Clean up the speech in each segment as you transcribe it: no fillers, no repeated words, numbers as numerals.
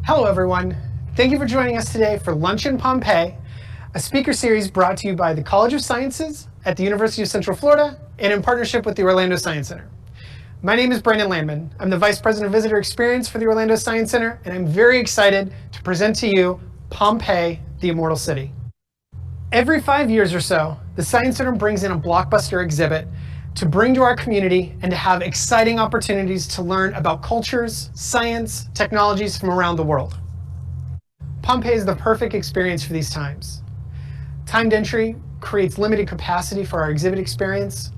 Hello everyone. Thank you for joining us today for Lunch in Pompeii, a speaker series brought to you by the College of Sciences at the University of Central Florida and in partnership with the Orlando Science Center. My name is Brandon Landman. I'm the Vice President of Visitor Experience for the Orlando Science Center, and I'm very excited to present to you Pompeii, the Immortal City. Every 5 years or so, the Science Center brings in a blockbuster exhibit to bring to our community and to have exciting opportunities to learn about cultures, science, technologies from around the world. Pompeii is the perfect experience for these times. Timed entry creates limited capacity for our exhibit experience.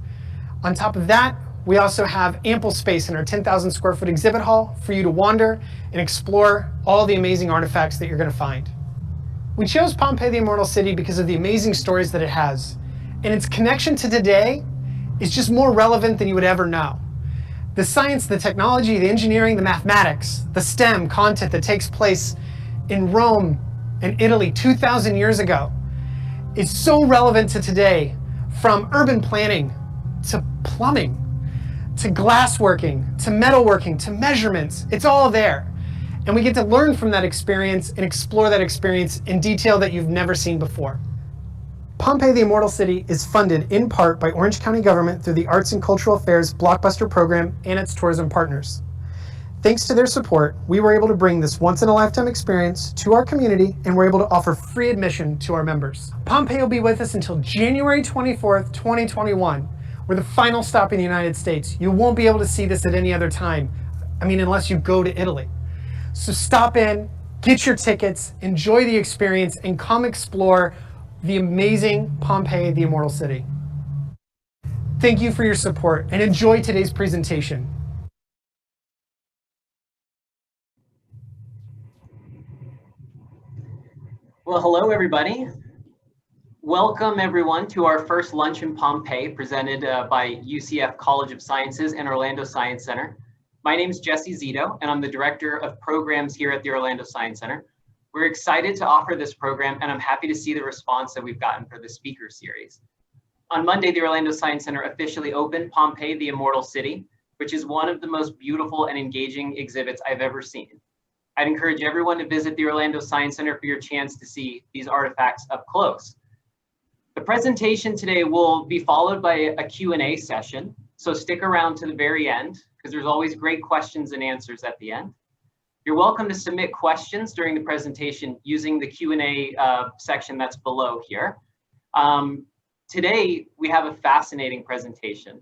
On top of that, we also have ample space in our 10,000 square foot exhibit hall for you to wander and explore all the amazing artifacts that you're going to find. We chose Pompeii, the Immortal City because of the amazing stories that it has, and its connection to today is just more relevant than you would ever know. The science, the technology, the engineering, the mathematics, the STEM content that takes place in Rome and Italy 2,000 years ago is so relevant to today, from urban planning to plumbing, to glassworking, to metalworking, to measurements. It's all there. And we get to learn from that experience and explore that experience in detail that you've never seen before. Pompeii, the Immortal City is funded in part by Orange County government through the Arts and Cultural Affairs Blockbuster Program and its tourism partners. Thanks to their support, we were able to bring this once-in-a-lifetime experience to our community, and we're able to offer free admission to our members. Pompeii will be with us until January 24th, 2021. We're the final stop in the United States. You won't be able to see this at any other time. Unless you go to Italy. So stop in, get your tickets, enjoy the experience, and come explore the amazing Pompeii, the Immortal City. Thank you for your support and enjoy today's presentation. Well, hello everybody. Welcome everyone to our first Lunch in Pompeii presented by UCF College of Sciences and Orlando Science Center. My name is Jesse Zito, and I'm the Director of Programs here at the Orlando Science Center. We're excited to offer this program, and I'm happy to see the response that we've gotten for the speaker series. On Monday, the Orlando Science Center officially opened Pompeii, the Immortal City, which is one of the most beautiful and engaging exhibits I've ever seen. I'd encourage everyone to visit the Orlando Science Center for your chance to see these artifacts up close. The presentation today will be followed by a Q&A session, so stick around to the very end, because there's always great questions and answers at the end. You're welcome to submit questions during the presentation using the Q&A section that's below here. Today, we have a fascinating presentation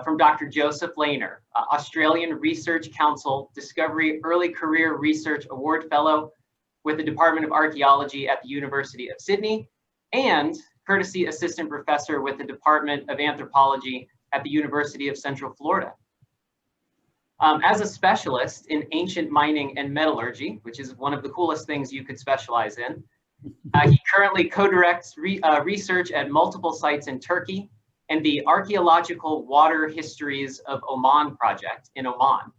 from Dr. Joseph Lehner, Australian Research Council Discovery Early Career Research Award Fellow with the Department of Archaeology at the University of Sydney, and Courtesy Assistant Professor with the Department of Anthropology at the University of Central Florida. As a specialist in ancient mining and metallurgy, which is one of the coolest things you could specialize in, he currently co-directs research at multiple sites in Turkey and the Archaeological Water Histories of Oman project in Oman.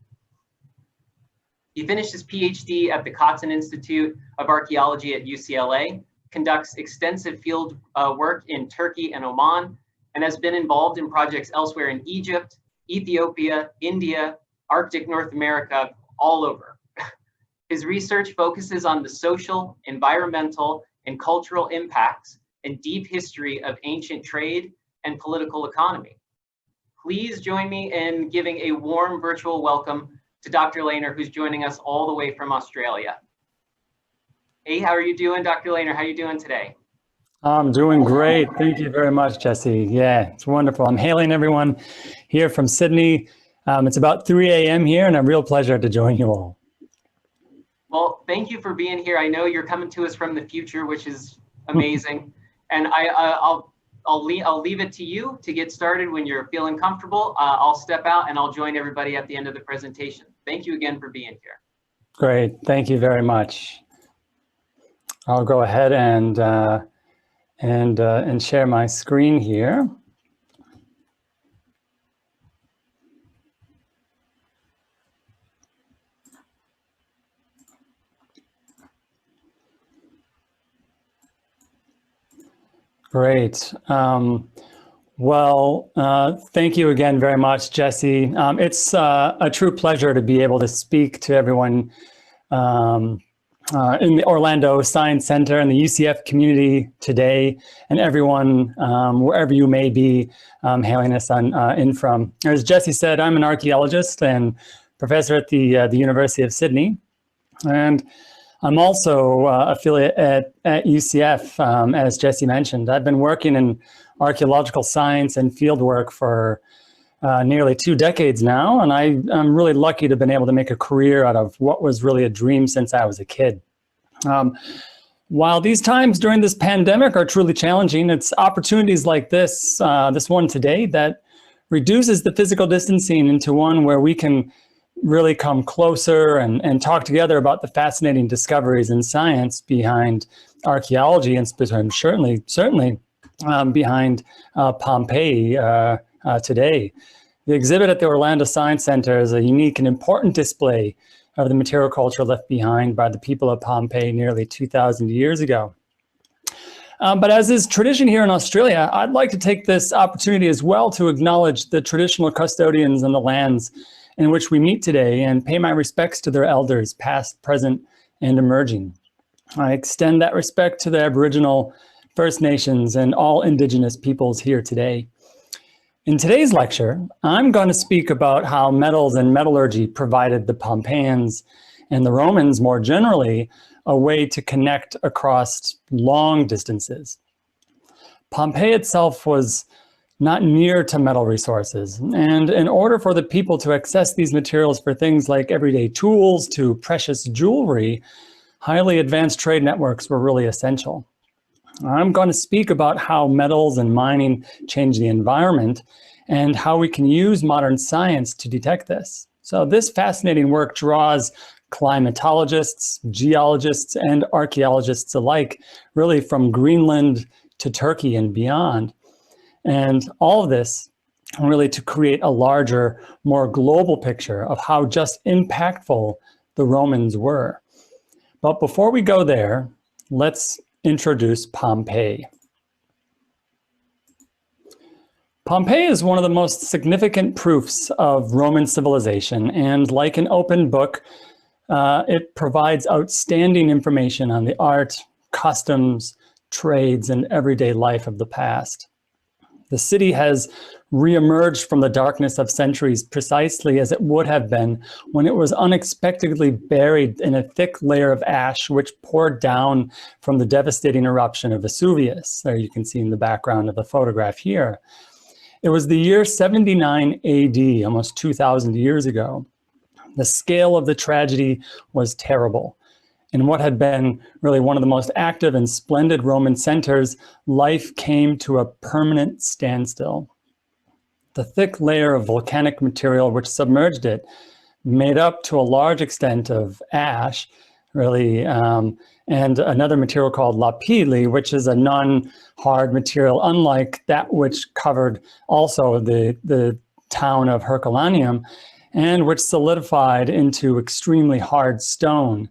He finished his PhD at the Kotzen Institute of Archaeology at UCLA, conducts extensive field work in Turkey and Oman, and has been involved in projects elsewhere in Egypt, Ethiopia, India, Arctic North America, all over. His research focuses on the social, environmental, and cultural impacts and deep history of ancient trade and political economy. Please join me in giving a warm virtual welcome to Dr. Lehner, who's joining us all the way from Australia. Hey, how are you doing, Dr. Lehner? How are you doing today? I'm doing great. Thank you very much, Jesse. Yeah, it's wonderful. I'm hailing everyone here from Sydney. It's about 3 a.m. here, and a real pleasure to join you all. Well, thank you for being here. I know you're coming to us from the future, which is amazing. And I'll leave it to you to get started when you're feeling comfortable. I'll step out and I'll join everybody at the end of the presentation. Thank you again for being here. Great. Thank you very much. I'll go ahead and share my screen here. Great. Thank you again very much, Jesse. It's a true pleasure to be able to speak to everyone in the Orlando Science Center and the UCF community today, and everyone, wherever you may be hailing us in from. As Jesse said, I'm an archaeologist and professor at the University of Sydney. And I'm also affiliate at UCF, as Jesse mentioned. I've been working in archaeological science and fieldwork for nearly 2 decades now, and I'm really lucky to have been able to make a career out of what was really a dream since I was a kid. While these times during this pandemic are truly challenging, it's opportunities like this one today that reduces the physical distancing into one where we can really come closer and talk together about the fascinating discoveries in science behind archaeology, and certainly behind Pompeii today. The exhibit at the Orlando Science Center is a unique and important display of the material culture left behind by the people of Pompeii nearly 2,000 years ago. But as is tradition here in Australia, I'd like to take this opportunity as well to acknowledge the traditional custodians and the lands in which we meet today and pay my respects to their elders, past, present, and emerging. I extend that respect to the Aboriginal, First Nations, and all Indigenous peoples here today. In today's lecture, I'm going to speak about how metals and metallurgy provided the Pompeians and the Romans more generally a way to connect across long distances. Pompeii itself was not near to metal resources, and in order for the people to access these materials for things like everyday tools to precious jewelry, highly advanced trade networks were really essential. I'm going to speak about how metals and mining change the environment and how we can use modern science to detect this. So this fascinating work draws climatologists, geologists, and archaeologists alike, really from Greenland to Turkey and beyond. And all of this really to create a larger, more global picture of how just impactful the Romans were. But before we go there, let's introduce Pompeii. Pompeii is one of the most significant proofs of Roman civilization, and like an open book, it provides outstanding information on the art, customs, trades, and everyday life of the past. The city has reemerged from the darkness of centuries precisely as it would have been when it was unexpectedly buried in a thick layer of ash which poured down from the devastating eruption of Vesuvius. There you can see in the background of the photograph here. It was the year 79 AD, almost 2,000 years ago. The scale of the tragedy was terrible. In what had been really one of the most active and splendid Roman centers, life came to a permanent standstill. The thick layer of volcanic material which submerged it, made up to a large extent of ash, really, and another material called lapilli, which is a non-hard material, unlike that which covered also the town of Herculaneum, and which solidified into extremely hard stone.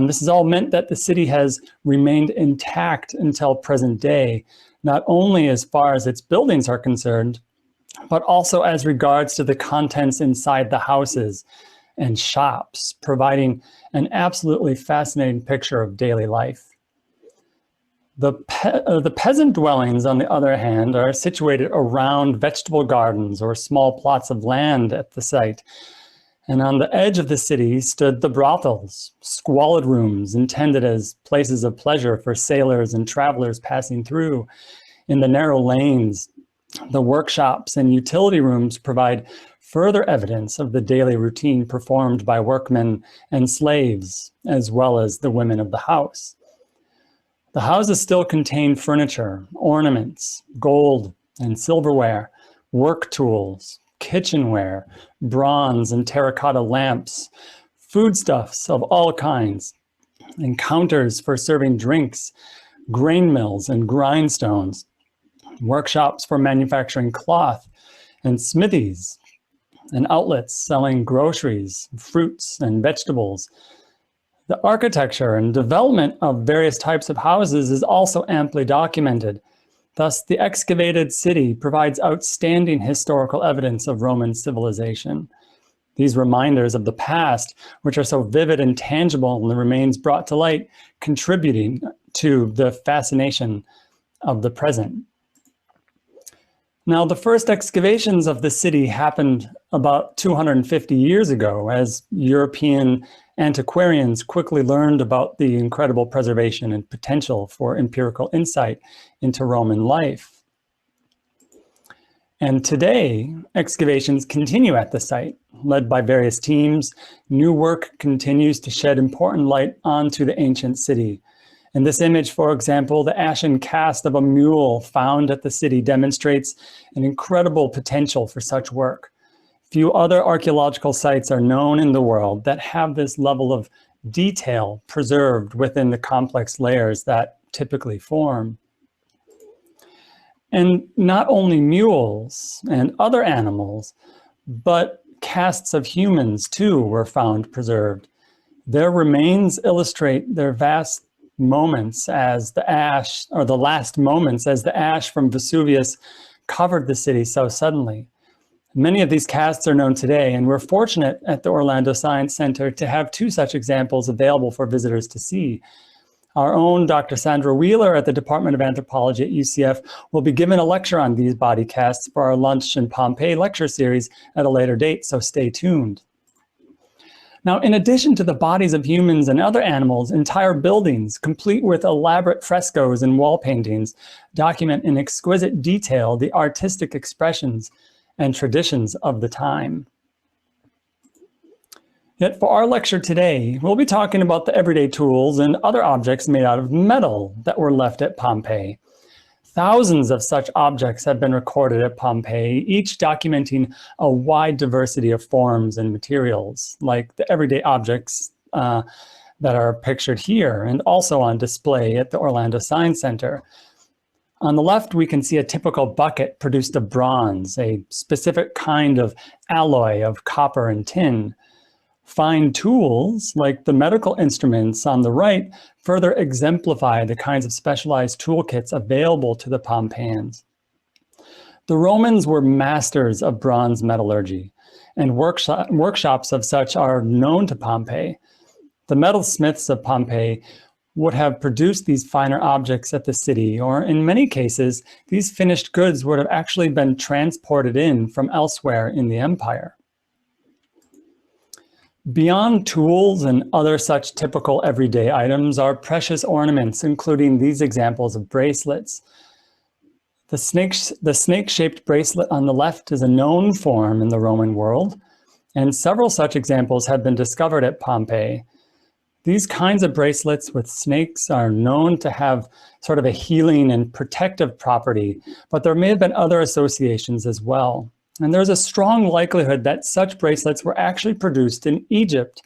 This has all meant that the city has remained intact until present day, not only as far as its buildings are concerned, but also as regards to the contents inside the houses and shops, providing an absolutely fascinating picture of daily life. The peasant dwellings, on the other hand, are situated around vegetable gardens or small plots of land at the site. And on the edge of the city stood the brothels, squalid rooms intended as places of pleasure for sailors and travelers passing through. In the narrow lanes, the workshops and utility rooms provide further evidence of the daily routine performed by workmen and slaves, as well as the women of the house. The houses still contain furniture, ornaments, gold and silverware, work tools, kitchenware, bronze and terracotta lamps, foodstuffs of all kinds, and counters for serving drinks, grain mills and grindstones, workshops for manufacturing cloth, and smithies, and outlets selling groceries, fruits, and vegetables. The architecture and development of various types of houses is also amply documented. Thus, the excavated city provides outstanding historical evidence of Roman civilization. These reminders of the past, which are so vivid and tangible and the remains brought to light, contributing to the fascination of the present. Now, the first excavations of the city happened about 250 years ago as European antiquarians quickly learned about the incredible preservation and potential for empirical insight into Roman life. And today, excavations continue at the site. Led by various teams, new work continues to shed important light onto the ancient city. In this image, for example, the ashen cast of a mule found at the city demonstrates an incredible potential for such work. Few other archaeological sites are known in the world that have this level of detail preserved within the complex layers that typically form. And not only mules and other animals, but casts of humans too were found preserved. Their remains illustrate their vast moments as the ash, or the last moments as the ash from Vesuvius covered the city so suddenly. Many of these casts are known today, and we're fortunate at the Orlando Science Center to have two such examples available for visitors to see. Our own Dr. Sandra Wheeler at the Department of Anthropology at UCF will be giving a lecture on these body casts for our Lunch in Pompeii lecture series at a later date, so stay tuned. Now, in addition to the bodies of humans and other animals, entire buildings, complete with elaborate frescoes and wall paintings, document in exquisite detail the artistic expressions and traditions of the time. Yet for our lecture today, we'll be talking about the everyday tools and other objects made out of metal that were left at Pompeii. Thousands of such objects have been recorded at Pompeii, each documenting a wide diversity of forms and materials, like the everyday objects that are pictured here and also on display at the Orlando Science Center. On the left, we can see a typical bucket produced of bronze, a specific kind of alloy of copper and tin. Fine tools, like the medical instruments on the right, further exemplify the kinds of specialized toolkits available to the Pompeians. The Romans were masters of bronze metallurgy, and workshops of such are known to Pompeii. The metalsmiths of Pompeii would have produced these finer objects at the city, or in many cases, these finished goods would have actually been transported in from elsewhere in the empire. Beyond tools and other such typical everyday items are precious ornaments, including these examples of bracelets. The snake-shaped bracelet on the left is a known form in the Roman world, and several such examples have been discovered at Pompeii. These kinds of bracelets with snakes are known to have sort of a healing and protective property, but there may have been other associations as well. And there's a strong likelihood that such bracelets were actually produced in Egypt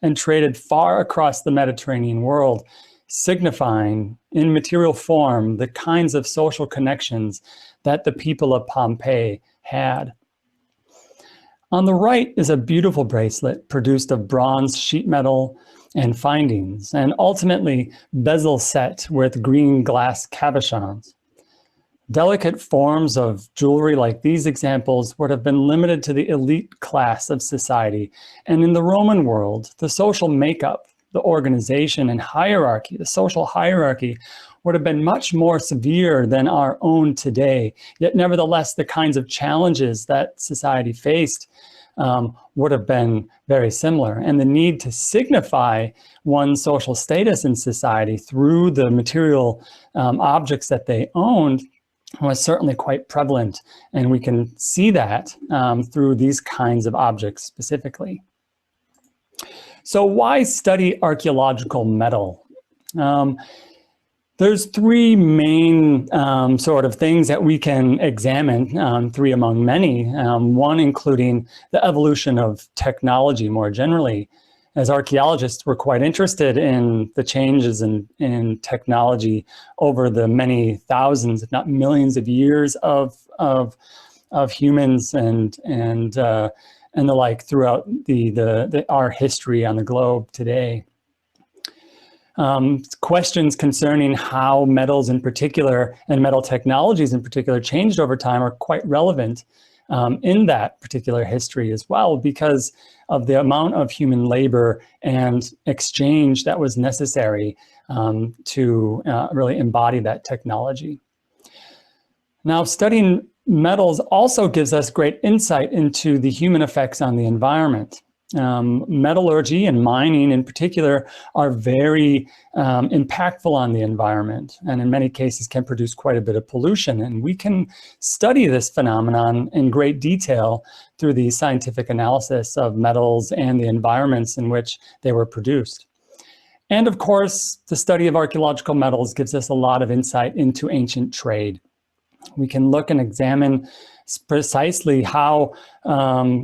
and traded far across the Mediterranean world, signifying in material form the kinds of social connections that the people of Pompeii had. On the right is a beautiful bracelet produced of bronze sheet metal and findings, and ultimately bezel set with green glass cabochons. Delicate forms of jewelry like these examples would have been limited to the elite class of society. And in the Roman world, the social makeup, the organization and hierarchy, the social hierarchy would have been much more severe than our own today. Yet nevertheless, the kinds of challenges that society faced would have been very similar. And the need to signify one's social status in society through the material objects that they owned was certainly quite prevalent, and we can see that through these kinds of objects specifically. So why study archaeological metal? There's three main sort of things that we can examine, three among many, one including the evolution of technology more generally. As archaeologists, we're quite interested in the changes in technology over the many thousands, if not millions of years of humans and the like throughout our history on the globe today. Questions concerning how metals in particular and metal technologies in particular changed over time are quite relevant. in that particular history as well, because of the amount of human labor and exchange that was necessary to really embody that technology. Now, studying metals also gives us great insight into the human effects on the environment. Metallurgy and mining in particular are very impactful on the environment, and in many cases can produce quite a bit of pollution. And we can study this phenomenon in great detail through the scientific analysis of metals and the environments in which they were produced. And of course, the study of archaeological metals gives us a lot of insight into ancient trade. We can look and examine precisely how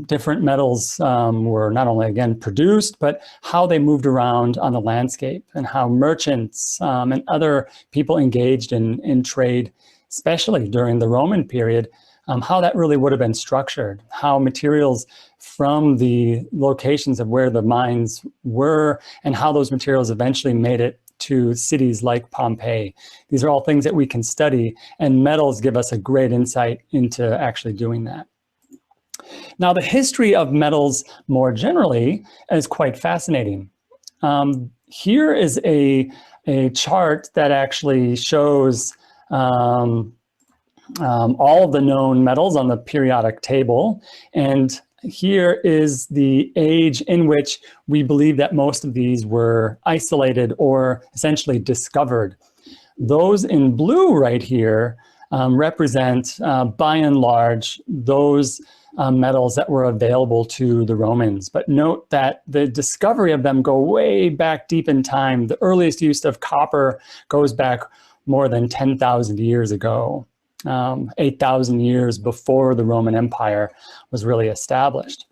different metals were not only, again, produced, but how they moved around on the landscape, and how merchants and other people engaged in trade, especially during the Roman period, how that really would have been structured, how materials from the locations of where the mines were, and how those materials eventually made it to cities like Pompeii. These are all things that we can study, and metals give us a great insight into actually doing that. Now, the history of metals more generally is quite fascinating. Here is a chart that actually shows all of the known metals on the periodic table, and here is the age in which we believe that most of these were isolated or essentially discovered. Those in blue right here represent, by and large, those metals that were available to the Romans. But note that the discovery of them go way back deep in time. The earliest use of copper goes back more than 10,000 years ago. 8,000 years before the Roman Empire was really established.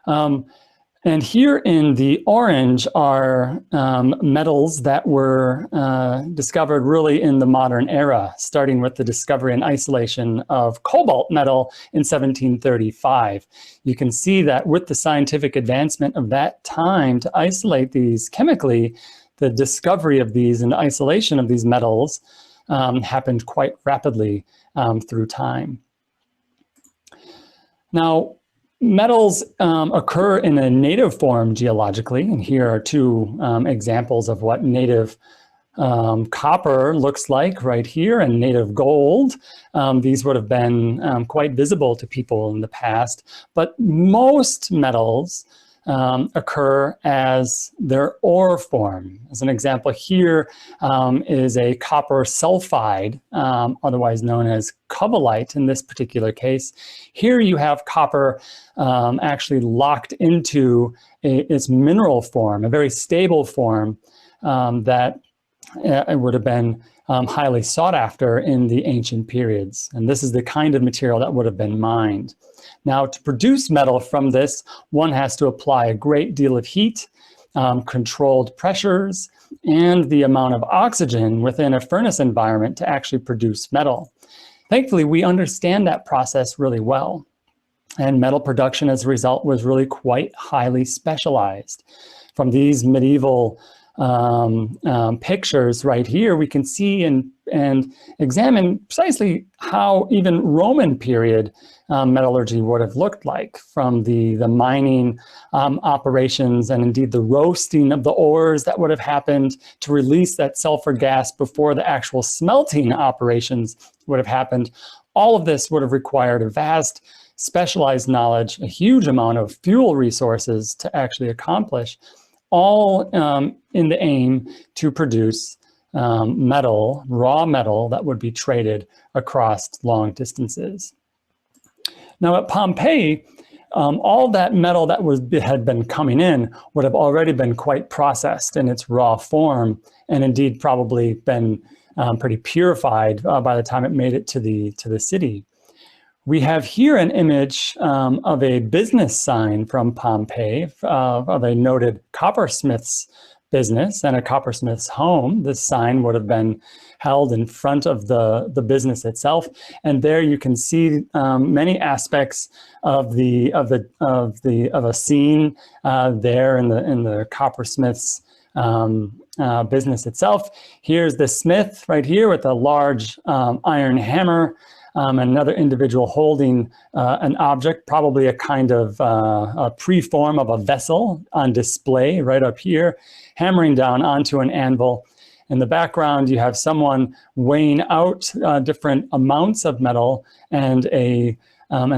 And here in the orange are metals that were discovered really in the modern era, starting with the discovery and isolation of cobalt metal in 1735. You can see that with the scientific advancement of that time to isolate these chemically, the discovery of these and isolation of these metals happened quite rapidly through time. Now, metals occur in a native form geologically, and here are two examples of what native copper looks like right here, and native gold. These would have been quite visible to people in the past, but most metals occur as their ore form. As an example, here is a copper sulfide, otherwise known as cobalite in this particular case. Here you have copper actually locked into its mineral form, a very stable form that it would have been highly sought after in the ancient periods. And this is the kind of material that would have been mined. Now, to produce metal from this, one has to apply a great deal of heat, controlled pressures, and the amount of oxygen within a furnace environment to actually produce metal. Thankfully, we understand that process really well. And metal production, as a result, was really quite highly specialized. From these medieval pictures right here, we can see and examine precisely how even Roman period metallurgy would have looked like, from the mining operations and indeed the roasting of the ores that would have happened to release that sulfur gas before the actual smelting operations would have happened. All of this would have required a vast specialized knowledge, a huge amount of fuel resources to actually accomplish, all in the aim to produce metal, raw metal that would be traded across long distances. Now at Pompeii, all that metal that had been coming in would have already been quite processed in its raw form, and indeed probably been pretty purified by the time it made it to the city. We have here an image of a business sign from Pompeii of a noted coppersmith's business and a coppersmith's home. This sign would have been held in front of the business itself, and there you can see many aspects of a scene there in the coppersmith's business itself. Here's the smith right here with a large iron hammer. another individual holding an object, probably a kind of a preform of a vessel on display right up here, hammering down onto an anvil. In the background, you have someone weighing out different amounts of metal and a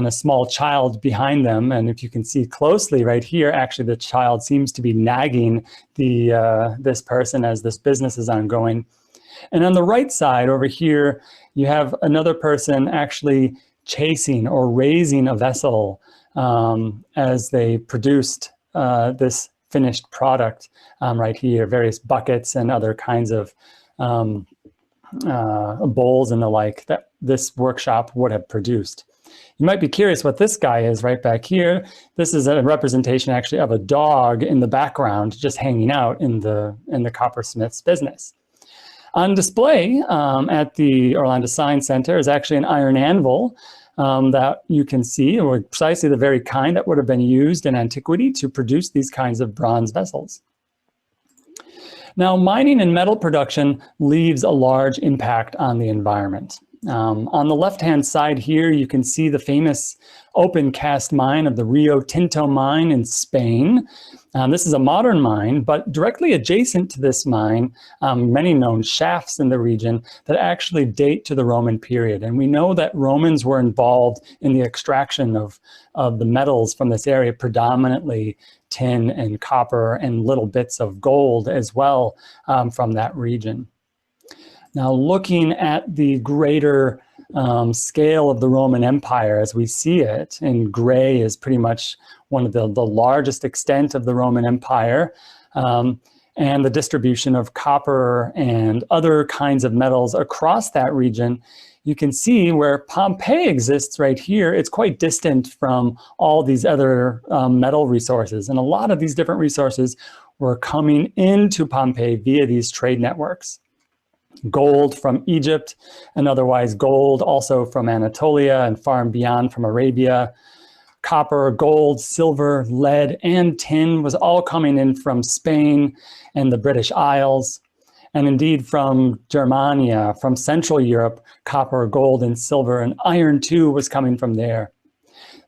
small child behind them. And if you can see closely right here, actually the child seems to be nagging this person as this business is ongoing. And on the right side over here, you have another person actually chasing or raising a vessel as they produced this finished product right here, various buckets and other kinds of bowls and the like that this workshop would have produced. You might be curious what this guy is right back here. This is a representation actually of a dog in the background just hanging out in the coppersmith's business. On display at the Orlando Science Center is actually an iron anvil that you can see, or precisely the very kind that would have been used in antiquity to produce these kinds of bronze vessels. Now, mining and metal production leaves a large impact on the environment. On the left-hand side here, you can see the famous open cast mine of the Rio Tinto mine in Spain. This is a modern mine, but directly adjacent to this mine, many known shafts in the region that actually date to the Roman period. And we know that Romans were involved in the extraction of the metals from this area, predominantly tin and copper and little bits of gold as well from that region. Now, looking at the greater scale of the Roman Empire as we see it, in gray is pretty much one of the largest extent of the Roman Empire, and the distribution of copper and other kinds of metals across that region, you can see where Pompeii exists right here. It's quite distant from all these other metal resources. And a lot of these different resources were coming into Pompeii via these trade networks. Gold from Egypt, and otherwise gold also from Anatolia and far and beyond from Arabia. Copper, gold, silver, lead, and tin was all coming in from Spain and the British Isles. And indeed from Germania, from Central Europe, copper, gold, and silver, and iron too was coming from there.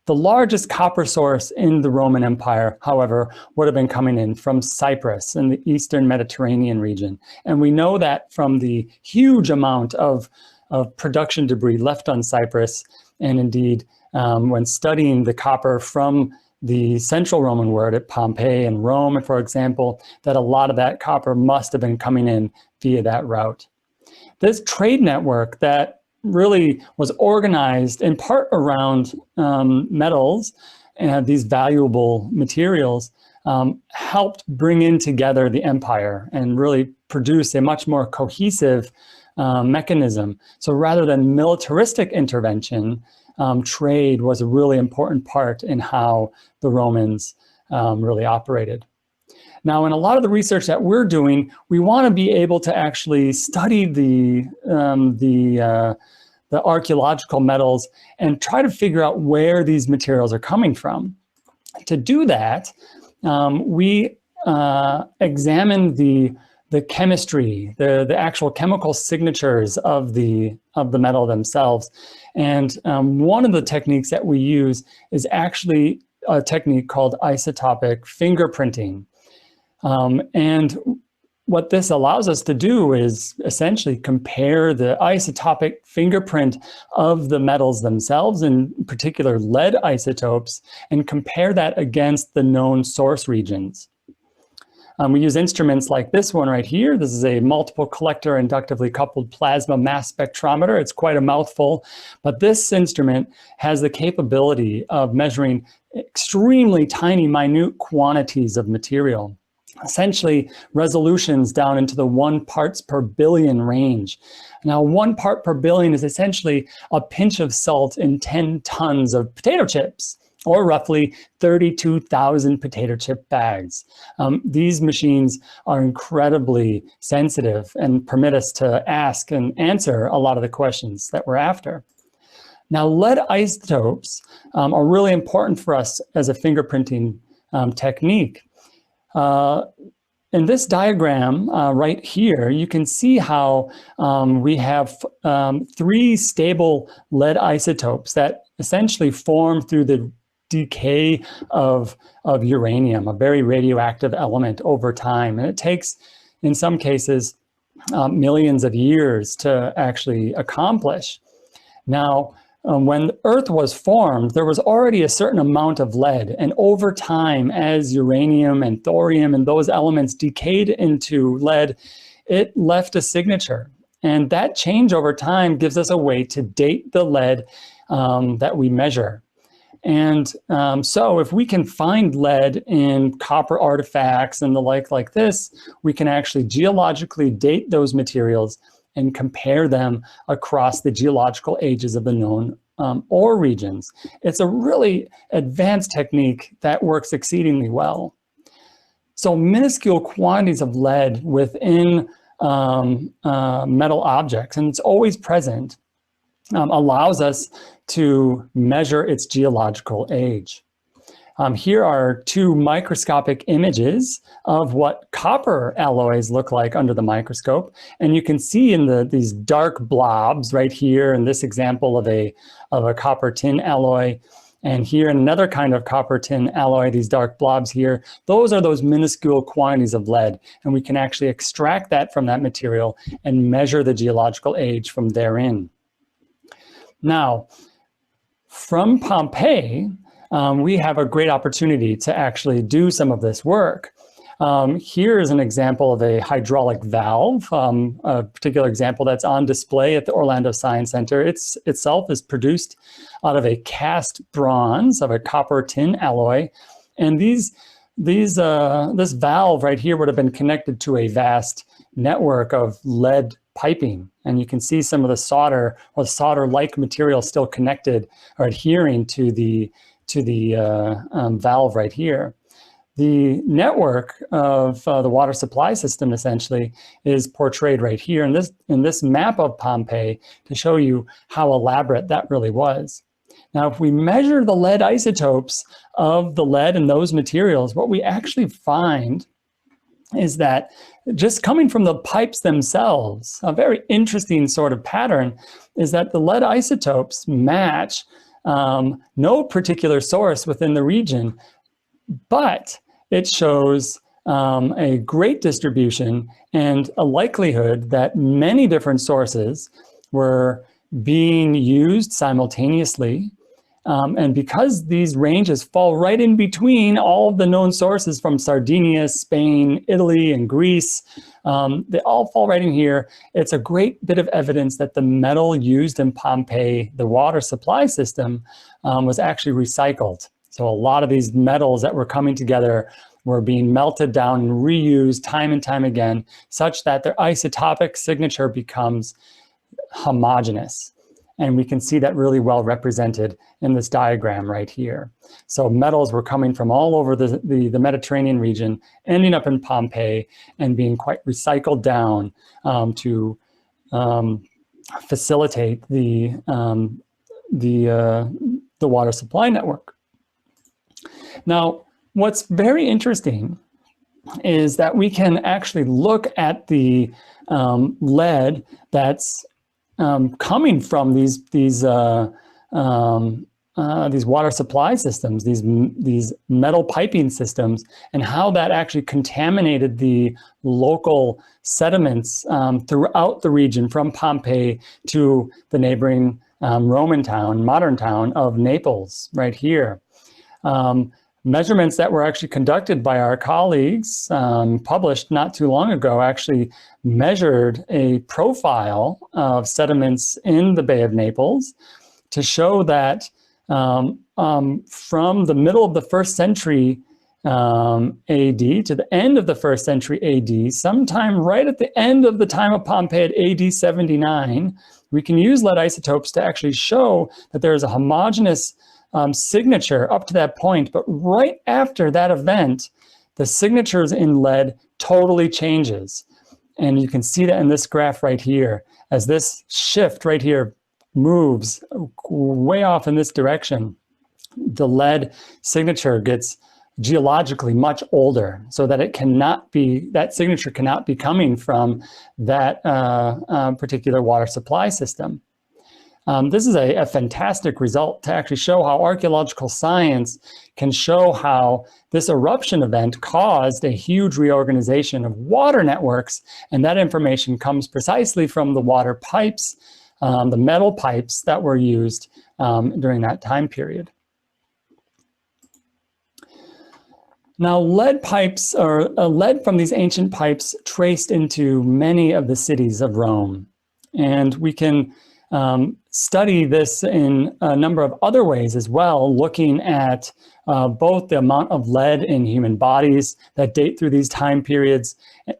The largest copper source in the Roman Empire, however, would have been coming in from Cyprus in the Eastern Mediterranean region. And we know that from the huge amount of production debris left on Cyprus, and indeed when studying the copper from the central Roman world at Pompeii and Rome, for example, that a lot of that copper must have been coming in via that route. This trade network that really was organized in part around metals and these valuable materials, helped bring in together the empire and really produce a much more cohesive mechanism. So rather than militaristic intervention, trade was a really important part in how the Romans really operated. Now, in a lot of the research that we're doing, we want to be able to actually study the archaeological metals and try to figure out where these materials are coming from. To do that, we examine the chemistry, the actual chemical signatures of the metal themselves. And one of the techniques that we use is actually a technique called isotopic fingerprinting. And what this allows us to do is essentially compare the isotopic fingerprint of the metals themselves, in particular lead isotopes, and compare that against the known source regions. We use instruments like this one right here. This is a multiple collector inductively coupled plasma mass spectrometer. It's quite a mouthful, but this instrument has the capability of measuring extremely tiny, minute quantities of material. Essentially resolutions down into the 1 parts per billion range. Now, 1 part per billion is essentially a pinch of salt in 10 tons of potato chips, or roughly 32,000 potato chip bags. These machines are incredibly sensitive and permit us to ask and answer a lot of the questions that we're after. Now, lead isotopes are really important for us as a fingerprinting technique. And in this diagram right here, you can see how we have 3 stable lead isotopes that essentially form through the decay of uranium, a very radioactive element over time. And it takes, in some cases, millions of years to actually accomplish. Now, when the Earth was formed, there was already a certain amount of lead, and over time, as uranium and thorium and those elements decayed into lead, it left a signature. And that change over time gives us a way to date the lead that we measure. And so if we can find lead in copper artifacts and the like this, we can actually geologically date those materials and compare them across the geological ages of the known ore regions. It's a really advanced technique that works exceedingly well. So minuscule quantities of lead within metal objects, and it's always present, allows us to measure its geological age. Here are 2 microscopic images of what copper alloys look like under the microscope. And you can see in these dark blobs right here in this example of a copper tin alloy, and here in another kind of copper tin alloy, these dark blobs here, those are those minuscule quantities of lead. And we can actually extract that from that material and measure the geological age from therein. Now, from Pompeii, we have a great opportunity to actually do some of this work. Here is an example of a hydraulic valve, a particular example that's on display at the Orlando Science Center. Itself is produced out of a cast bronze of a copper tin alloy. And this valve right here would have been connected to a vast network of lead piping. And you can see some of the solder or solder-like material still connected or adhering to the valve right here. The network of the water supply system essentially is portrayed right here in this map of Pompeii to show you how elaborate that really was. Now, if we measure the lead isotopes of the lead in those materials, what we actually find is that just coming from the pipes themselves, a very interesting sort of pattern is that the lead isotopes match no particular source within the region, but it shows a great distribution and a likelihood that many different sources were being used simultaneously. And because these ranges fall right in between all of the known sources from Sardinia, Spain, Italy, and Greece, they all fall right in here. It's a great bit of evidence that the metal used in Pompeii, the water supply system, was actually recycled. So a lot of these metals that were coming together were being melted down and reused time and time again, such that their isotopic signature becomes homogeneous. And we can see that really well represented in this diagram right here. So metals were coming from all over the Mediterranean region, ending up in Pompeii and being quite recycled down to facilitate the water supply network. Now, what's very interesting is that we can actually look at the lead that's coming from these water supply systems, these metal piping systems, and how that actually contaminated the local sediments throughout the region from Pompeii to the neighboring Roman town, modern town of Naples, right here. Measurements that were actually conducted by our colleagues, published not too long ago, actually measured a profile of sediments in the Bay of Naples to show that from the middle of the 1st century AD to the end of the 1st century AD, sometime right at the end of the time of Pompeii at AD 79, we can use lead isotopes to actually show that there is a homogeneous signature up to that point, but right after that event, the signatures in lead totally changes. And you can see that in this graph right here, as this shift right here moves way off in this direction, the lead signature gets geologically much older, so that it cannot be, that signature cannot be coming from that particular water supply system. This is a fantastic result to actually show how archaeological science can show how this eruption event caused a huge reorganization of water networks, and that information comes precisely from the water pipes, the metal pipes that were used during that time period. Now, lead pipes, or lead from these ancient pipes, traced into many of the cities of Rome. And we can study this in a number of other ways as well, looking at both the amount of lead in human bodies that date through these time periods,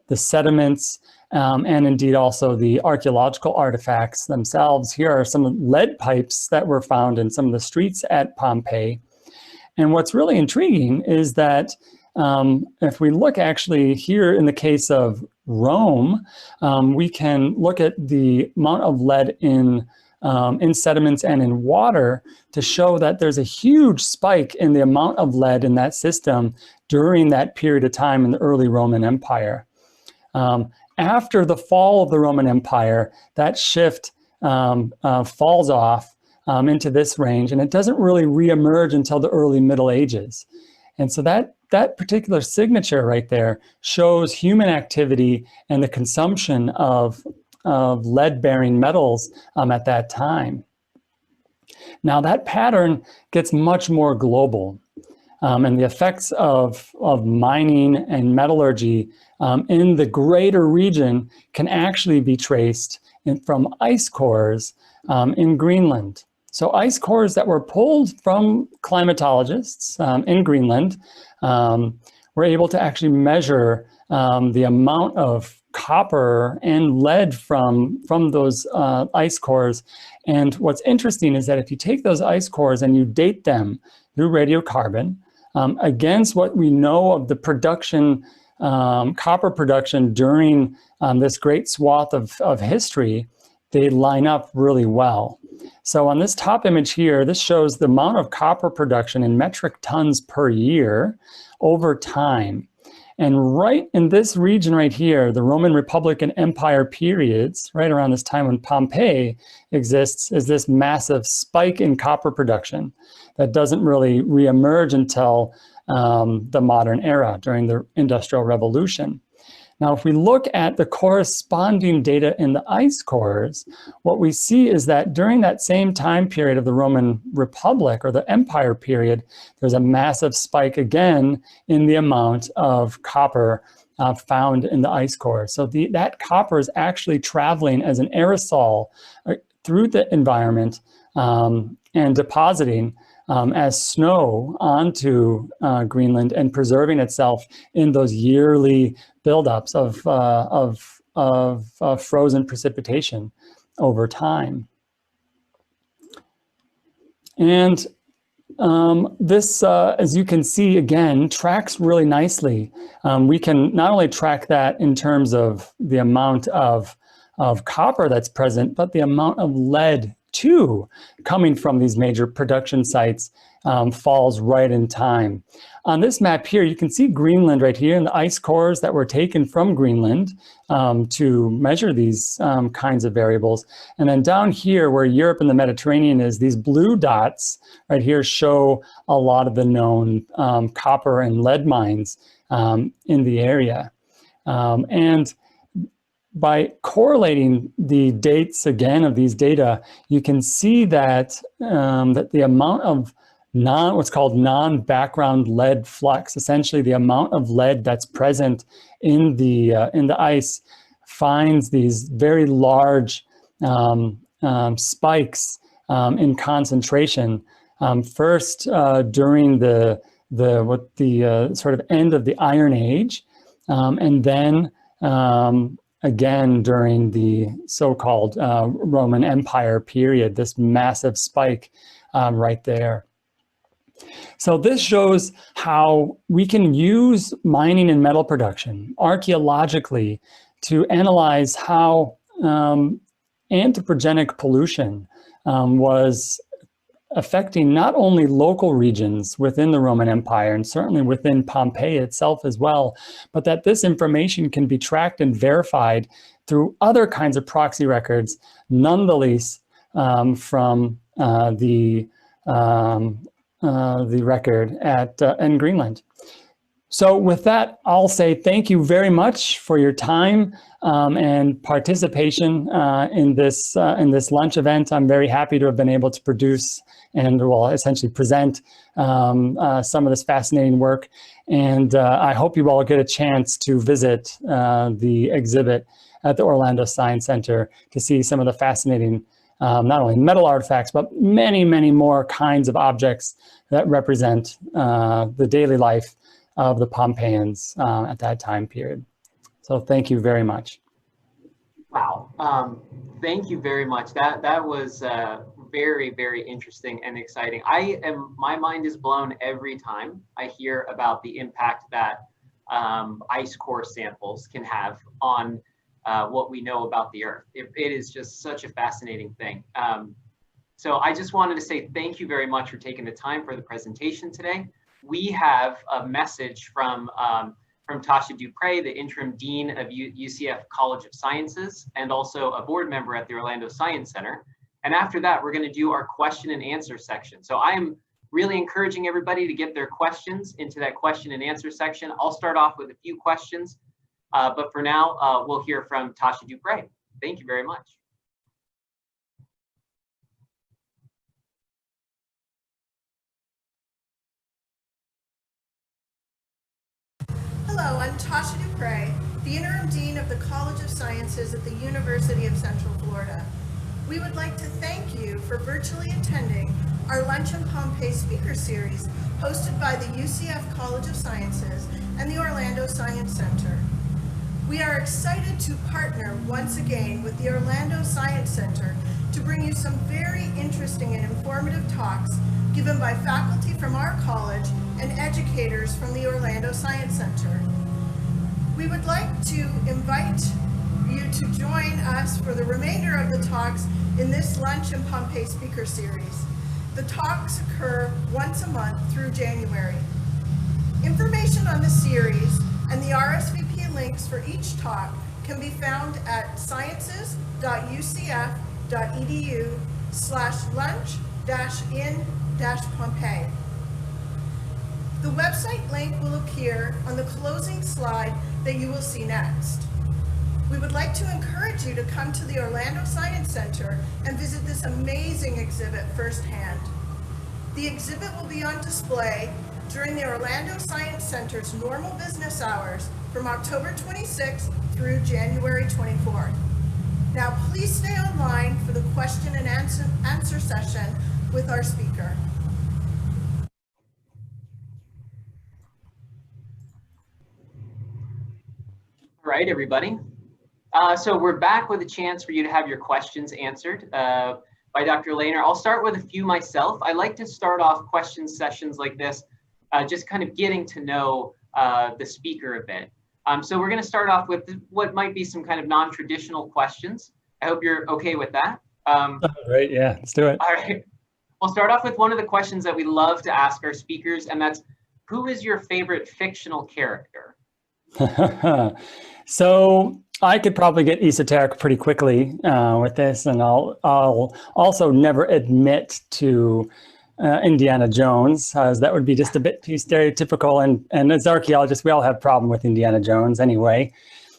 the sediments, and indeed also the archaeological artifacts themselves. Here are some lead pipes that were found in some of the streets at Pompeii. And what's really intriguing is that if we look actually here in the case of Rome, we can look at the amount of lead in sediments and in water to show that there's a huge spike in the amount of lead in that system during that period of time in the early Roman Empire. After the fall of the Roman Empire, that shift falls off into this range, and it doesn't really reemerge until the early Middle Ages. And so that particular signature right there shows human activity and the consumption of lead-bearing metals at that time. Now that pattern gets much more global, and the effects of mining and metallurgy in the greater region can actually be traced from ice cores in Greenland. So ice cores that were pulled from climatologists in Greenland were able to actually measure the amount of copper and lead from those ice cores. And what's interesting is that if you take those ice cores and you date them through radiocarbon against what we know of the production, copper production during this great swath of history, they line up really well. So on this top image here, this shows the amount of copper production in metric tons per year over time. And right in this region right here, the Roman Republic and Empire periods, right around this time when Pompeii exists, is this massive spike in copper production that doesn't really reemerge until the modern era during the Industrial Revolution. Now, if we look at the corresponding data in the ice cores, what we see is that during that same time period of the Roman Republic or the Empire period, there's a massive spike again in the amount of copper found in the ice core. So that copper is actually traveling as an aerosol through the environment and depositing as snow onto Greenland and preserving itself in those yearly buildups of frozen precipitation over time. And this, as you can see, again, tracks really nicely. We can not only track that in terms of the amount of copper that's present, but the amount of lead too coming from these major production sites falls right in time. On this map here, you can see Greenland right here and the ice cores that were taken from Greenland to measure these kinds of variables. And then down here where Europe and the Mediterranean is, these blue dots right here show a lot of the known copper and lead mines in the area. And by correlating the dates again of these data, you can see that that the amount of what's called non-background lead flux, essentially the amount of lead that's present in the ice, finds these very large spikes in concentration. First, during the sort of end of the Iron Age, and then again during the so-called Roman Empire period, this massive spike right there. So this shows how we can use mining and metal production archaeologically to analyze how anthropogenic pollution was affecting not only local regions within the Roman Empire and certainly within Pompeii itself as well, but that this information can be tracked and verified through other kinds of proxy records, none the least from the record in Greenland. So with that, I'll say thank you very much for your time and participation in this lunch event. I'm very happy to have been able to produce and will essentially present some of this fascinating work. And I hope you all get a chance to visit the exhibit at the Orlando Science Center to see some of the fascinating, not only metal artifacts, but many, many more kinds of objects that represent the daily life of the Pompeians at that time period. So thank you very much. Wow, thank you very much. That was very, very interesting and exciting. My mind is blown every time I hear about the impact that ice core samples can have on what we know about the Earth. It is just such a fascinating thing. So I just wanted to say thank you very much for taking the time for the presentation today. We have a message from Tasha Dupre, the interim dean of UCF College of Sciences, and also a board member at the Orlando Science Center. And after that, we're going to do our question and answer section. So I am really encouraging everybody to get their questions into that question and answer section. I'll start off with a few questions, but for now, we'll hear from Tasha Dupre. Thank you very much. Hello, I'm Tasha Dupre, the Interim Dean of the College of Sciences at the University of Central Florida. We would like to thank you for virtually attending our Lunch in Pompeii speaker series hosted by the UCF College of Sciences and the Orlando Science Center. We are excited to partner once again with the Orlando Science Center to bring you some very interesting and informative talks given by faculty from our college and educators from the Orlando Science Center. We would like to invite you to join us for the remainder of the talks in this Lunch in Pompeii speaker series. The talks occur once a month through January. Information on the series and the RSVP links for each talk can be found at sciences.ucf.edu/lunch-in-Pompeii. The website link will appear on the closing slide that you will see next. We would like to encourage you to come to the Orlando Science Center and visit this amazing exhibit firsthand. The exhibit will be on display during the Orlando Science Center's normal business hours from October 26th through January 24th. Now please stay online for the question and answer session with our speaker. All right, everybody. So we're back with a chance for you to have your questions answered by Dr. Lehner. I'll start with a few myself. I like to start off question sessions like this, just kind of getting to know the speaker a bit. So we're going to start off with what might be some kind of non-traditional questions. I hope you're okay with that. Great, yeah, let's do it. All right. We'll start off with one of the questions that we love to ask our speakers, and that's, who is your favorite fictional character? So I could probably get esoteric pretty quickly with this, and I'll also never admit to Indiana Jones, as that would be just a bit too stereotypical. And as archaeologists, we all have a problem with Indiana Jones anyway.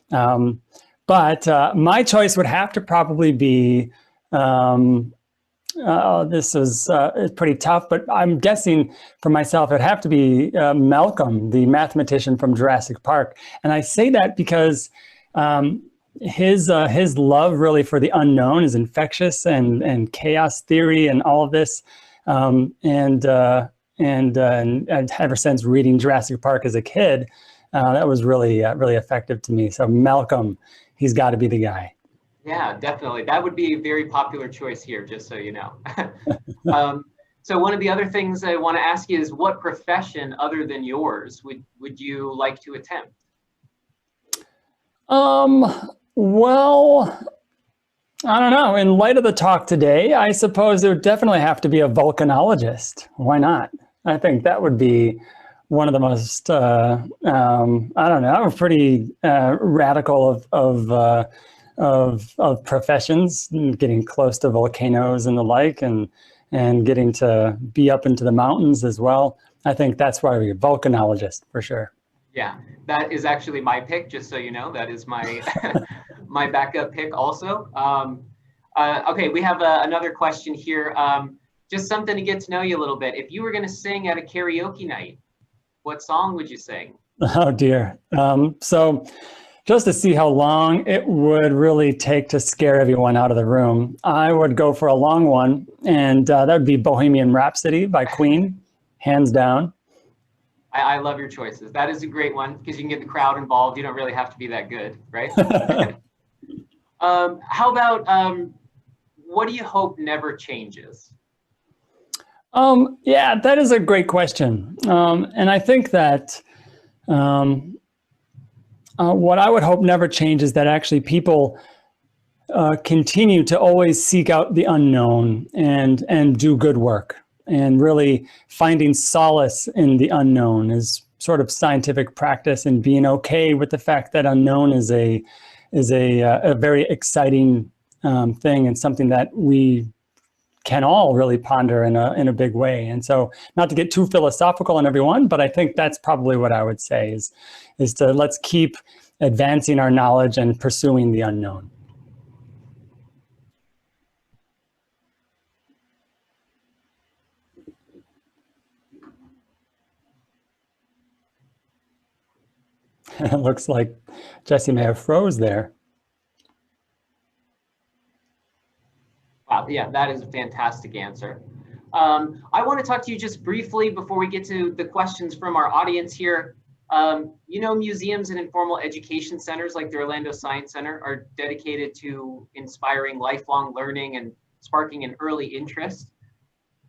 But my choice would have to probably be, this is pretty tough, but I'm guessing for myself, it'd have to be Malcolm, the mathematician from Jurassic Park. And I say that because his love really for the unknown is infectious, and chaos theory and all of this. And ever since reading Jurassic Park as a kid, that was really effective to me. So Malcolm, he's got to be the guy. Yeah, definitely. That would be a very popular choice here, just so you know. So one of the other things I want to ask you is, what profession other than yours would you like to attempt? Well, I don't know. In light of the talk today, I suppose there would definitely have to be a volcanologist. Why not? I think that would be one of the most, I don't know, pretty radical of professions, getting close to volcanoes and the like, and getting to be up into the mountains as well. I think that's why we're a volcanologist for sure. Yeah, that is actually my pick, just so you know. That is my my backup pick also. Okay, we have another question here. Just something to get to know you a little bit. If you were going to sing at a karaoke night, what song would you sing? Oh dear. So just to see how long it would really take to scare everyone out of the room, I would go for a long one, and that would be Bohemian Rhapsody by Queen, hands down. I love your choices. That is a great one because you can get the crowd involved. You don't really have to be that good, right? How about what do you hope never changes? Yeah, that is a great question. And I think that what I would hope never changes, that actually people continue to always seek out the unknown and do good work, and really finding solace in the unknown is sort of scientific practice, and being okay with the fact that unknown is a very exciting thing, and something that we can all really ponder in a big way. And so, not to get too philosophical on everyone, but I think that's probably what I would say is to let's keep advancing our knowledge and pursuing the unknown. It looks like Jesse may have froze there. Wow, yeah, that is a fantastic answer. I want to talk to you just briefly before we get to the questions from our audience here. You know, museums and informal education centers like the Orlando Science Center are dedicated to inspiring lifelong learning and sparking an early interest.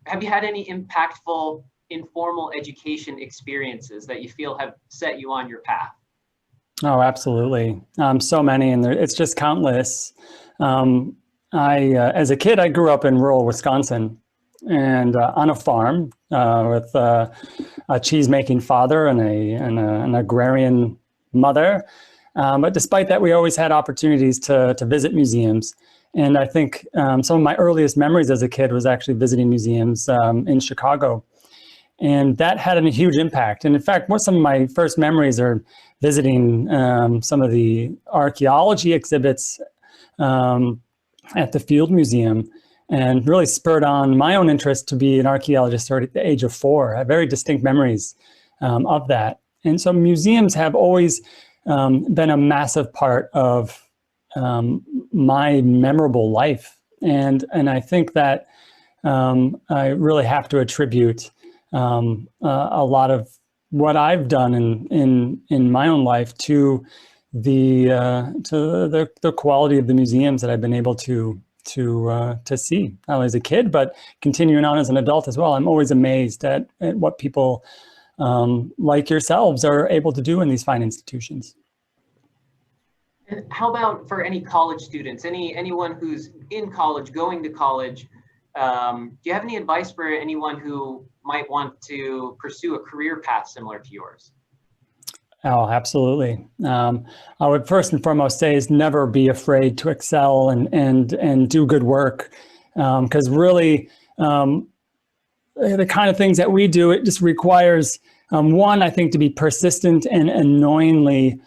Have you had any impactful informal education experiences that you feel have set you on your path? Oh, absolutely. So many, and it's just countless. As a kid, I grew up in rural Wisconsin, and on a farm with a cheese-making father and an agrarian mother. But despite that, we always had opportunities to visit museums. And I think some of my earliest memories as a kid was actually visiting museums in Chicago. And that had a huge impact. And in fact, some of my first memories are visiting some of the archaeology exhibits at the Field Museum, and really spurred on my own interest to be an archaeologist at the age of 4. I have very distinct memories of that. And so museums have always been a massive part of my memorable life. And I think that I really have to attribute a lot of what I've done in my own life to the quality of the museums that I've been able to see, not only as a kid, but continuing on as an adult as well. I'm always amazed at what people like yourselves are able to do in these fine institutions. And how about for any college students, anyone who's in college, going to college, do you have any advice for anyone who might want to pursue a career path similar to yours? Oh, absolutely. I would first and foremost say is never be afraid to excel and do good work, because really the kind of things that we do, it just requires one, I think, to be persistent and annoyingly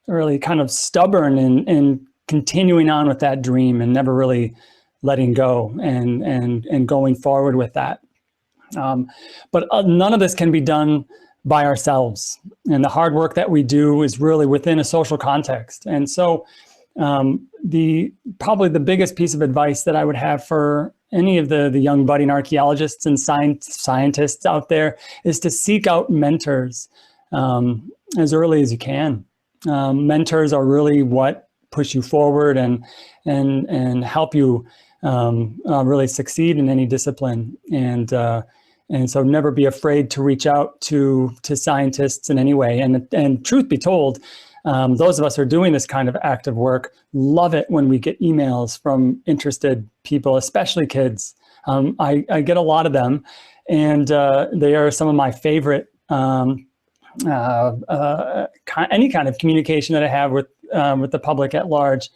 really kind of stubborn in continuing on with that dream and never really letting go and going forward with that. But none of this can be done by ourselves. And the hard work that we do is really within a social context. And so probably the biggest piece of advice that I would have for any of the young budding archaeologists and scientists out there is to seek out mentors as early as you can. Mentors are really what push you forward and help you really succeed in any discipline. And so never be afraid to reach out to scientists in any way. And truth be told, Those of us who are doing this kind of active work love it when we get emails from interested people, especially kids. I get a lot of them, and they are some of my favorite any kind of communication that I have with the public at large,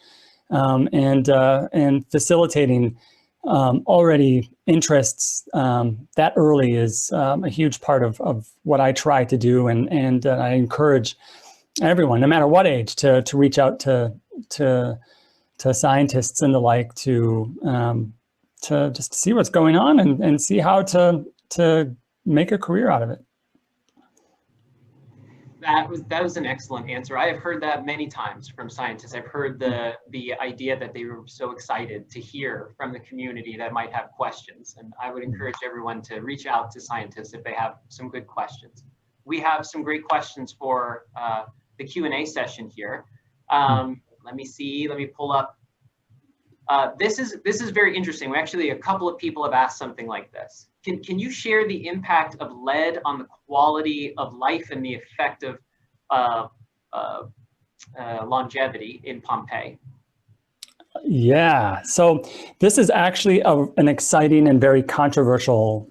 and facilitating already interests that early is a huge part of what I try to do, and I encourage everyone, no matter what age, to reach out to scientists and the like to just see what's going on and see how to make a career out of it. That was an excellent answer. I have heard that many times from scientists. I've heard the idea that they were so excited to hear from the community that might have questions. And I would encourage everyone to reach out to scientists if they have some good questions. We have some great questions for the Q&A session here. Let me see, let me pull up. This is very interesting. Actually, a couple of people have asked something like this. Can you share the impact of lead on the quality of life and the effect of longevity in Pompeii? Yeah, so this is actually an exciting and very controversial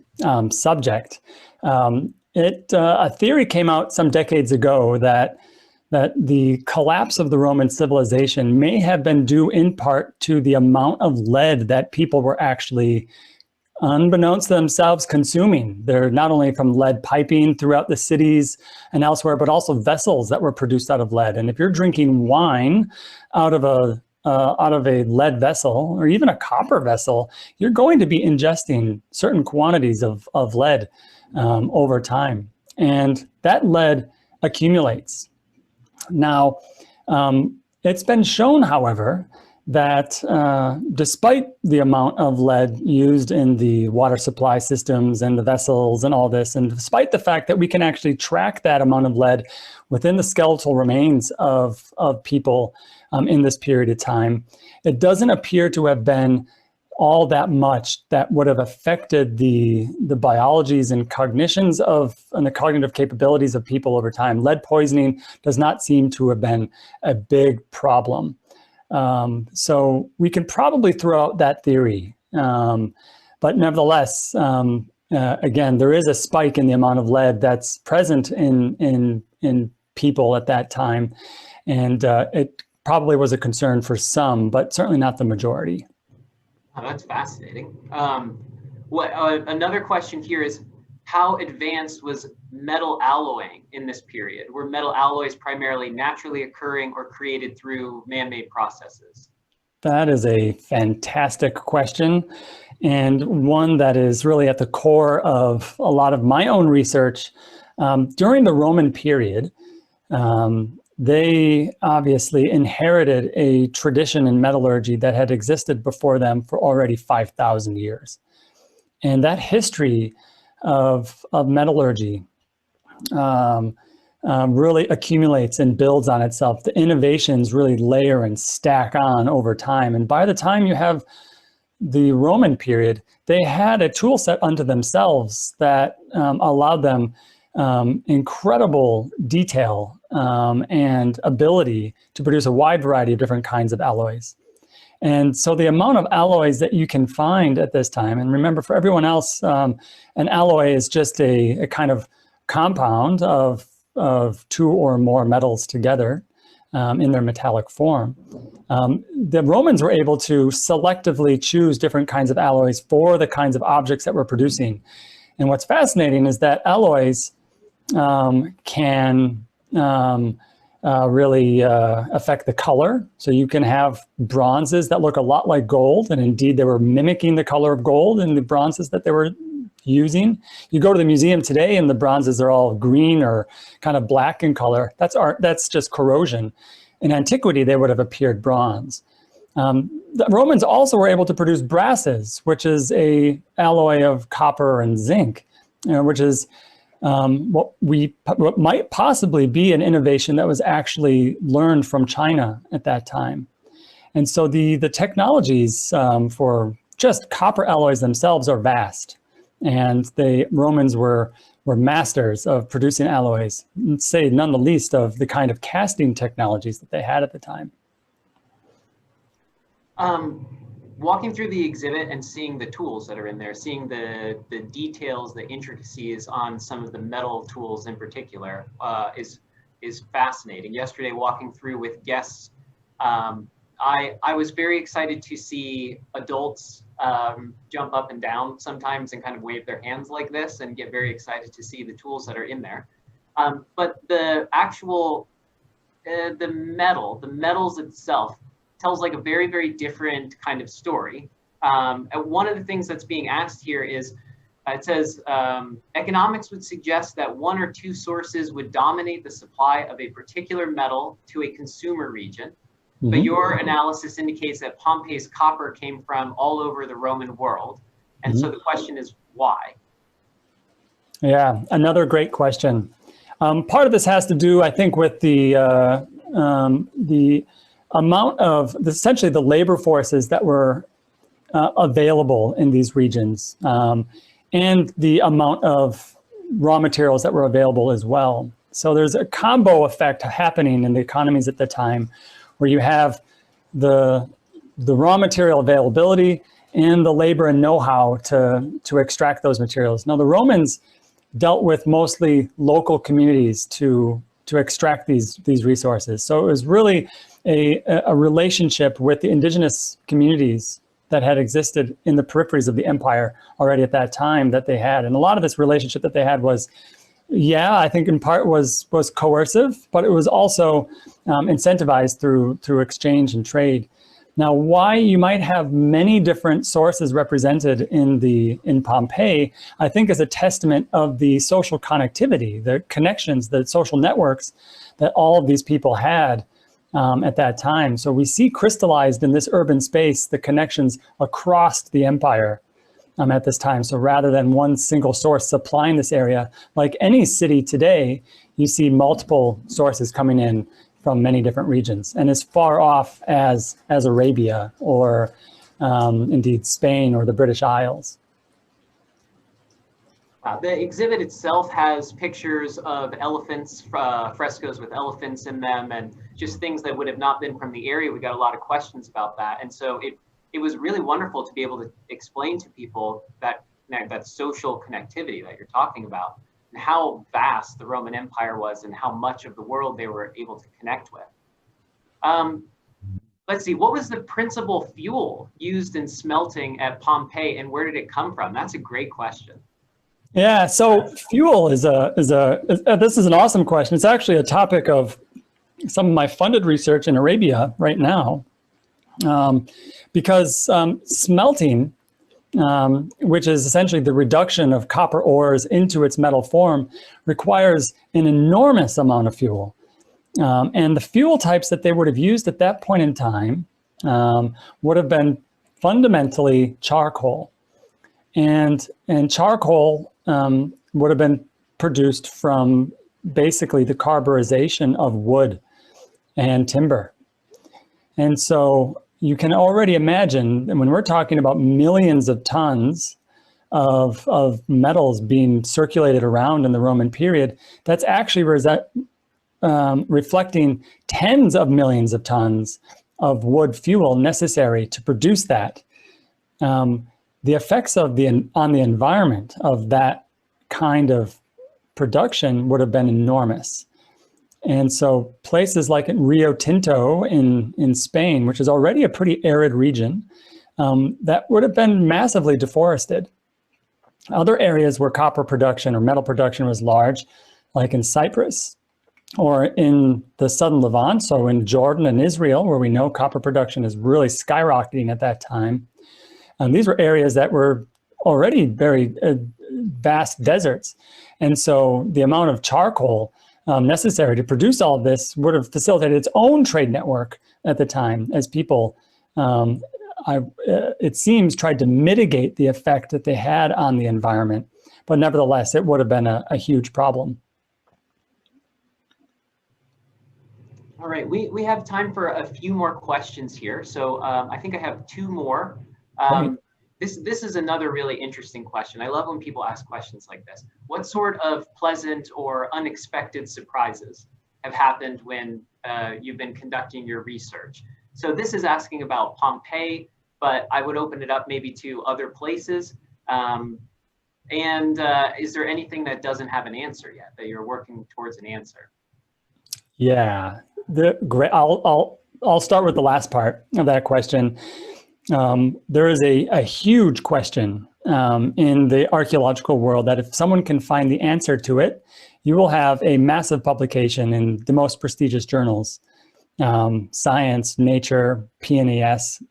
subject. A theory came out some decades ago that the collapse of the Roman civilization may have been due in part to the amount of lead that people were actually, unbeknownst to themselves, consuming. They're not only from lead piping throughout the cities and elsewhere, but also vessels that were produced out of lead. And if you're drinking wine out of a lead vessel or even a copper vessel, you're going to be ingesting certain quantities of lead over time. And that lead accumulates. Now, it's been shown, however, that despite the amount of lead used in the water supply systems and the vessels and all this, and despite the fact that we can actually track that amount of lead within the skeletal remains of people in this period of time, it doesn't appear to have been all that much that would have affected the biologies and cognitions and the cognitive capabilities of people over time. Lead poisoning does not seem to have been a big problem. So we can probably throw out that theory. But nevertheless, again, there is a spike in the amount of lead that's present in people at that time. And it probably was a concern for some, but certainly not the majority. Oh, that's fascinating. Another question here is, how advanced was metal alloying in this period? Were metal alloys primarily naturally occurring or created through man-made processes? That is a fantastic question, and one that is really at the core of a lot of my own research. During the Roman period, they obviously inherited a tradition in metallurgy that had existed before them for already 5,000 years. And that history of metallurgy really accumulates and builds on itself. The innovations really layer and stack on over time. And by the time you have the Roman period, they had a tool set unto themselves that allowed them incredible detail and ability to produce a wide variety of different kinds of alloys. And so the amount of alloys that you can find at this time, and remember for everyone else, an alloy is just a kind of compound of two or more metals together in their metallic form. The Romans were able to selectively choose different kinds of alloys for the kinds of objects that we're producing. And what's fascinating is that alloys can really affect the color. So you can have bronzes that look a lot like gold, and indeed they were mimicking the color of gold in the bronzes that they were using. You go to the museum today and the bronzes are all green or kind of black in color. That's just corrosion. In antiquity, they would have appeared bronze. The Romans also were able to produce brasses, which is a alloy of copper and zinc, which is what might possibly be an innovation that was actually learned from China at that time. And so the technologies for just copper alloys themselves are vast. And the Romans were were masters of producing alloys, say none the least of the kind of casting technologies that they had at the time. Walking through the exhibit and seeing the tools that are in there, seeing the details, the intricacies on some of the metal tools in particular is fascinating. Yesterday, walking through with guests, I was very excited to see adults jump up and down sometimes and kind of wave their hands like this and get very excited to see the tools that are in there. But the actual, the metals itself tells like a very, very different kind of story. And one of the things that's being asked here is, it says, economics would suggest that one or two sources would dominate the supply of a particular metal to a consumer region. But your analysis indicates that Pompeii's copper came from all over the Roman world. And so the question is why? Yeah, another great question. Part of this has to do, I think, with the amount of, essentially the labor forces that were available in these regions, and the amount of raw materials that were available as well. So there's a combo effect happening in the economies at the time, where you have the raw material availability and the labor and know-how to extract those materials. Now, the Romans dealt with mostly local communities to extract these resources. So it was really a relationship with the indigenous communities that had existed in the peripheries of the empire already at that time that they had. And a lot of this relationship that they had was, yeah, I think in part was coercive, but it was also incentivized through exchange and trade. Now, why you might have many different sources represented in Pompeii, I think is a testament of the social connectivity, the connections, the social networks that all of these people had at that time. So we see crystallized in this urban space the connections across the empire at this time. So rather than one single source supplying this area, like any city today, you see multiple sources coming in from many different regions, and as far off as Arabia or indeed Spain or the British Isles. The exhibit itself has pictures of elephants, frescoes with elephants in them, and just things that would have not been from the area. We got a lot of questions about that, and so it was really wonderful to be able to explain to people that social connectivity that you're talking about, and how vast the Roman Empire was and how much of the world they were able to connect with. Let's see, what was the principal fuel used in smelting at Pompeii, and where did it come from? That's a great question. Yeah, so fuel this is an awesome question. It's actually a topic of some of my funded research in Arabia right now, because smelting, which is essentially the reduction of copper ores into its metal form, requires an enormous amount of fuel. And the fuel types that they would have used at that point in time would have been fundamentally charcoal. And charcoal would have been produced from basically the carburization of wood and timber. And so you can already imagine that when we're talking about millions of tons of metals being circulated around in the Roman period, that's actually reflecting tens of millions of tons of wood fuel necessary to produce that. The effects on the environment of that kind of production would have been enormous. And so places like Rio Tinto in Spain, which is already a pretty arid region, that would have been massively deforested. Other areas where copper production or metal production was large, like in Cyprus or in the southern Levant, so in Jordan and Israel, where we know copper production is really skyrocketing at that time. These were areas that were already very vast deserts. And so the amount of charcoal necessary to produce all of this would have facilitated its own trade network at the time, as people, it seems, tried to mitigate the effect that they had on the environment. But nevertheless, it would have been a huge problem. All right, we have time for a few more questions here. So I think I have two more. This is another really interesting question. I love when people ask questions like this. What sort of pleasant or unexpected surprises have happened when you've been conducting your research? So this is asking about Pompeii, but I would open it up maybe to other places. Is there anything that doesn't have an answer yet, that you're working towards an answer? Yeah, great. I'll start with the last part of that question. There is a huge question in the archaeological world that if someone can find the answer to it, you will have a massive publication in the most prestigious journals, Science, Nature, PNAS,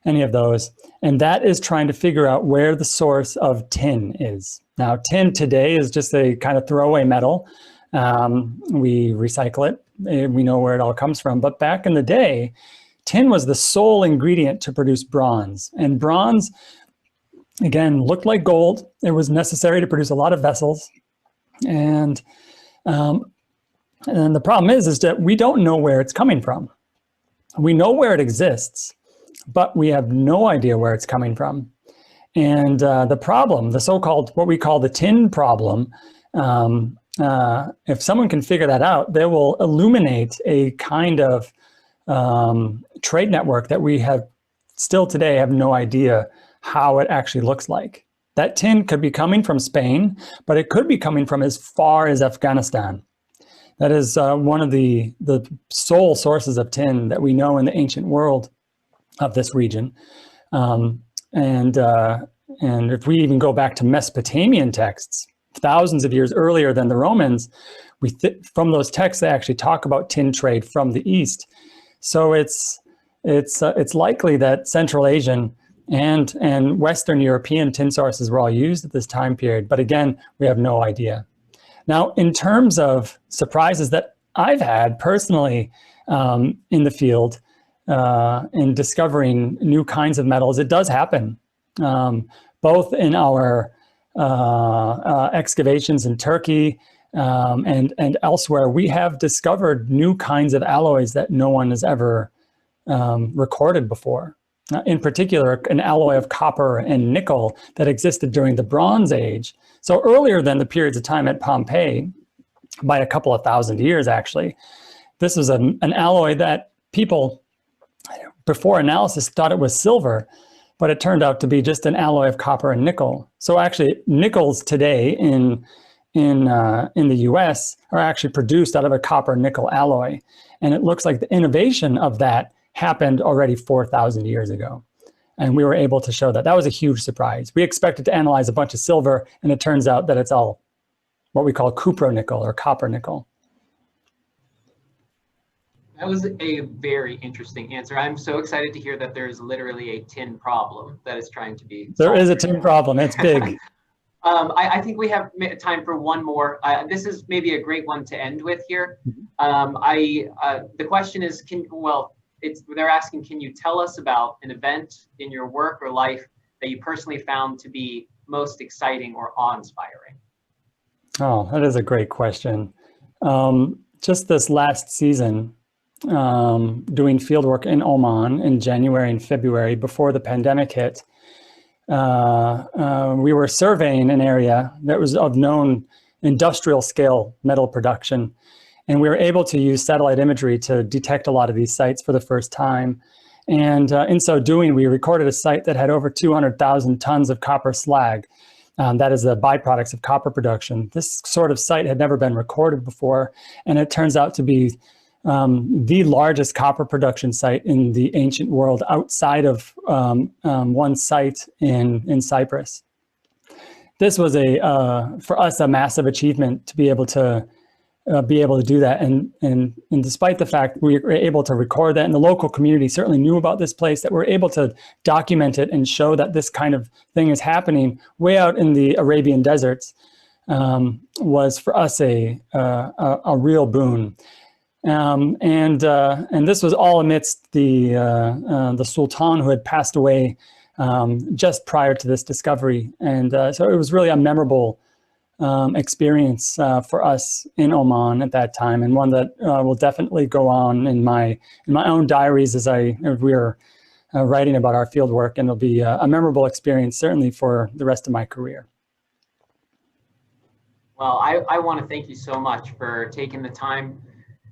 any of those. And that is trying to figure out where the source of tin is. Now, tin today is just a kind of throwaway metal. We recycle it. We know where it all comes from. But back in the day, tin was the sole ingredient to produce bronze. And bronze, again, looked like gold. It was necessary to produce a lot of vessels. And the problem is that we don't know where it's coming from. We know where it exists, but we have no idea where it's coming from. And the problem, the so-called, what we call the tin problem, if someone can figure that out, they will illuminate a kind of trade network that we have still today have no idea how it actually looks like. That tin could be coming from Spain, but it could be coming from as far as Afghanistan. That is one of the sole sources of tin that we know in the ancient world of this region. And if we even go back to Mesopotamian texts, thousands of years earlier than the Romans, from those texts, they actually talk about tin trade from the East. So it's likely that Central Asian and Western European tin sources were all used at this time period. But again, we have no idea. Now, in terms of surprises that I've had personally in the field, in discovering new kinds of metals, it does happen, both in our excavations in Turkey and elsewhere. We have discovered new kinds of alloys that no one has ever recorded before. In particular, an alloy of copper and nickel that existed during the Bronze Age. So earlier than the periods of time at Pompeii, by a couple of thousand years actually. This was an alloy that people, before analysis, thought it was silver, but it turned out to be just an alloy of copper and nickel. So actually, nickels today in the US are actually produced out of a copper-nickel alloy. And it looks like the innovation of that happened already 4,000 years ago. And we were able to show that. That was a huge surprise. We expected to analyze a bunch of silver, and it turns out that it's all what we call cupronickel or copper-nickel. That was a very interesting answer. I'm so excited to hear that there's literally a tin problem that is trying to be solved. There is a tin problem. It's big. I think we have time for one more. This is maybe a great one to end with here. The question is, they're asking, can you tell us about an event in your work or life that you personally found to be most exciting or awe-inspiring? Oh, that is a great question. Just this last season, doing fieldwork in Oman in January and February before the pandemic hit, we were surveying an area that was of known industrial scale metal production. And we were able to use satellite imagery to detect a lot of these sites for the first time. And in so doing, we recorded a site that had over 200,000 tons of copper slag. That is the byproducts of copper production. This sort of site had never been recorded before. And it turns out to be the largest copper production site in the ancient world outside of one site in Cyprus. This was for us, a massive achievement to be able to do that. And despite the fact we were able to record that, and the local community certainly knew about this place, that we're able to document it and show that this kind of thing is happening way out in the Arabian deserts, was for us a real boon. And this was all amidst the Sultan who had passed away just prior to this discovery. And so it was really a memorable experience for us in Oman at that time, and one that will definitely go on in my own diaries as we are writing about our field work, and it'll be a memorable experience, certainly for the rest of my career. Well, I want to thank you so much for taking the time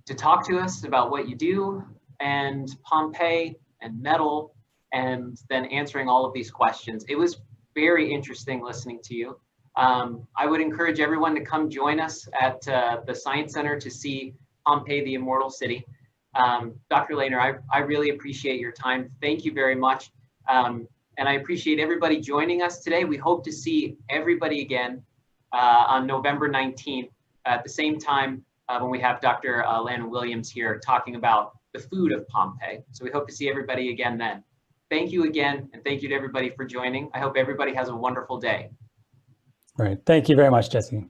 to talk to us about what you do and Pompeii and metal, and then answering all of these questions. It was very interesting listening to you. I would encourage everyone to come join us at the Science Center to see Pompeii, the Immortal City. Dr. Lehner, I really appreciate your time. Thank you very much. And I appreciate everybody joining us today. We hope to see everybody again on November 19th at the same time when we have Dr. Landon Williams here talking about the food of Pompeii. So we hope to see everybody again then. Thank you again, and thank you to everybody for joining. I hope everybody has a wonderful day. All right. Thank you very much, Jesse.